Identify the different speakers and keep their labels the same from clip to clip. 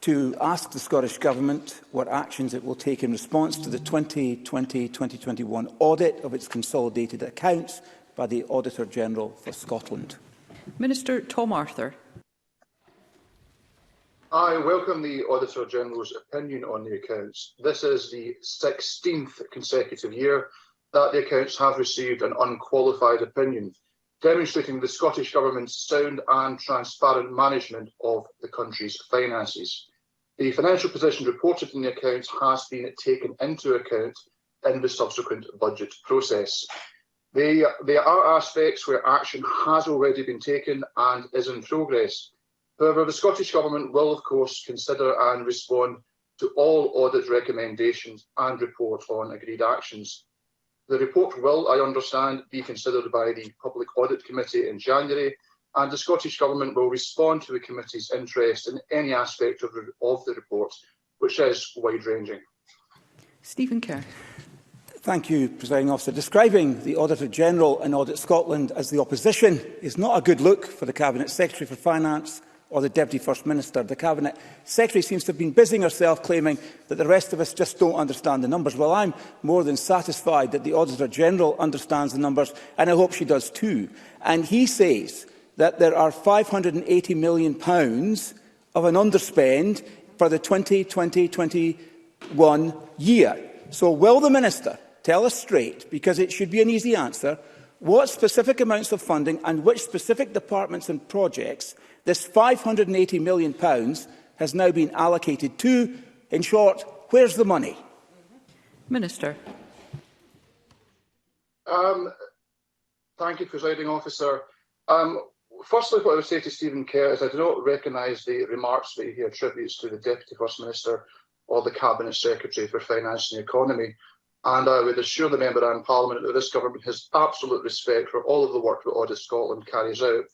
Speaker 1: to ask the Scottish Government what actions it will take in response to the 2020-2021 audit of its consolidated accounts by the Auditor-General for Scotland.
Speaker 2: Minister Tom Arthur.
Speaker 3: I welcome the Auditor-General's opinion on the accounts. This is the 16th consecutive year that the accounts have received an unqualified opinion, demonstrating the Scottish Government's sound and transparent management of the country's finances. The financial position reported in the accounts has been taken into account in the subsequent budget process. There are aspects where action has already been taken and is in progress. However, the Scottish Government will, of course, consider and respond to all audit recommendations and report on agreed actions. The report will, I understand, be considered by the Public Audit Committee in January, and the Scottish Government will respond to the committee's interest in any aspect of the report, which is wide-ranging.
Speaker 2: Stephen Kerr.
Speaker 1: Thank you, Presiding Officer. Describing the Auditor-General and Audit Scotland as the opposition is not a good look for the Cabinet Secretary for Finance or the Deputy First Minister. The Cabinet Secretary seems to have been busying herself claiming that the rest of us just don't understand the numbers. Well, I'm more than satisfied that the Auditor-General understands the numbers, and I hope she does too. And he says that there are £580 million of an underspend for the 2020-21 year. So will the Minister tell us straight, because it should be an easy answer, what specific amounts of funding and which specific departments and projects this £580 million has now been allocated to? In short, where's the money?
Speaker 2: Minister.
Speaker 3: Thank you, Presiding Officer. Firstly, what I would say to Stephen Kerr is I do not recognise the remarks that he attributes to the Deputy First Minister or the Cabinet Secretary for Finance and the Economy. And I would assure the Member and Parliament that this Government has absolute respect for all of the work that Audit Scotland carries out.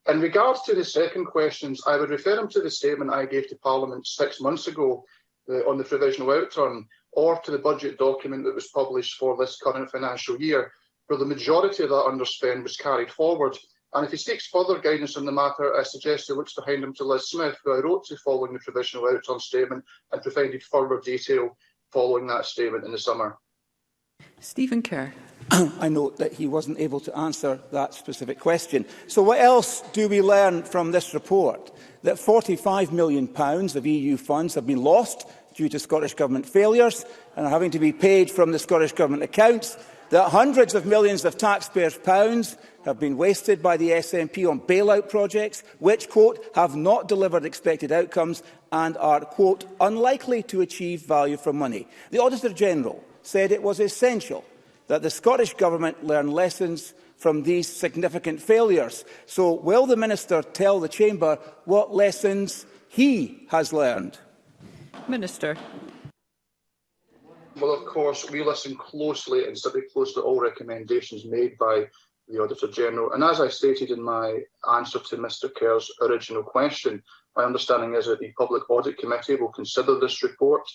Speaker 3: In regards to the second questions, I would refer him to the statement I gave to Parliament 6 months ago on the provisional outturn, or to the budget document that was published for this current financial year, where the majority of that underspend was carried forward. And if he seeks further guidance on the matter, I suggest he looks behind him to Liz Smith, who I wrote to following the provisional outturn statement and provided further detail following that statement in the summer.
Speaker 2: Stephen Kerr.
Speaker 1: I note that he wasn't able to answer that specific question. So what else do we learn from this report? That £45 million of EU funds have been lost due to Scottish Government failures and are having to be paid from the Scottish Government accounts, that hundreds of millions of taxpayers' pounds have been wasted by the SNP on bailout projects which, quote, have not delivered expected outcomes and are, quote, unlikely to achieve value for money. The Auditor-General said it was essential that the Scottish Government learn lessons from these significant failures. So will the Minister tell the Chamber what lessons he has learned?
Speaker 2: Minister.
Speaker 3: Well, of course, we listen closely and study closely all recommendations made by the Auditor-General. And as I stated in my answer to Mr Kerr's original question, my understanding is that the Public Audit Committee will consider this report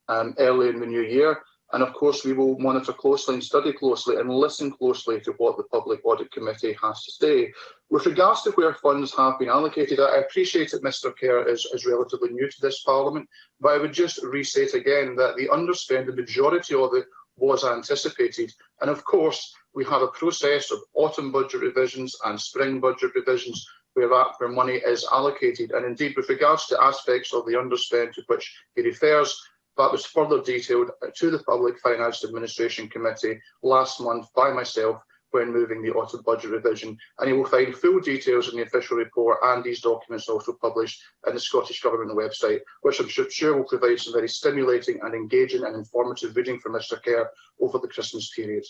Speaker 3: early in the new year. And of course, we will monitor closely and study closely and listen closely to what the Public Audit Committee has to say. With regards to where funds have been allocated, I appreciate that Mr Kerr is relatively new to this Parliament, but I would just restate again that the underspend, the majority of it, was anticipated. And of course, we have a process of autumn budget revisions and spring budget revisions where money is allocated. And indeed, with regards to aspects of the underspend to which he refers, that was further detailed to the Public Finance Administration Committee last month by myself when moving the autumn budget revision. And you will find full details in the official report and these documents also published on the Scottish Government website, which I'm sure will provide some very stimulating and engaging and informative reading for Mr Kerr over the Christmas period.